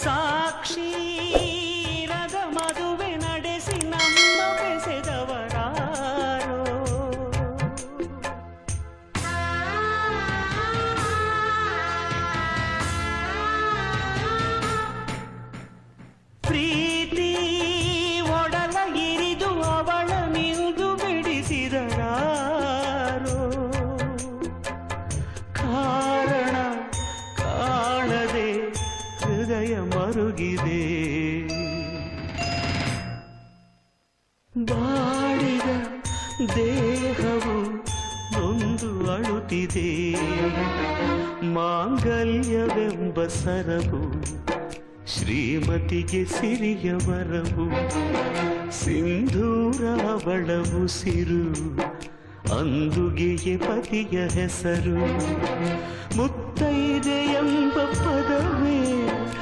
ಸಾಕ್ಷೀರದ ಮದುವೆ ನಡೆಸಿ ನಮ್ಮ ಬೆಸೆದವರಾರೋ ಪ್ರೀತಿ ಒಡಲ ಇರಿದು ಅವಳ ನಿಂದು ಬಿಡಿಸಿದರಾರೋ ಕಾರಣ ಕಾಣದೆ ಹೃದಯ ಮರುಗಿದೆ ಬಾಡಿದ ದೇಹವು ನೊಂದು ಅಳುತ್ತಿದೆ ಮಾಂಗಲ್ಯವೆಂಬ ಸರವು ಶ್ರೀಮತಿಗೆ ಸಿರಿಯ ವರವು ಸಿಂಧೂರ ಅವಳ ಉಸಿರು ಅಂದುಗೆಯೇ ಪತಿಯ ಹೆಸರು ಮುತ್ತೈದೆ ಎಂಬ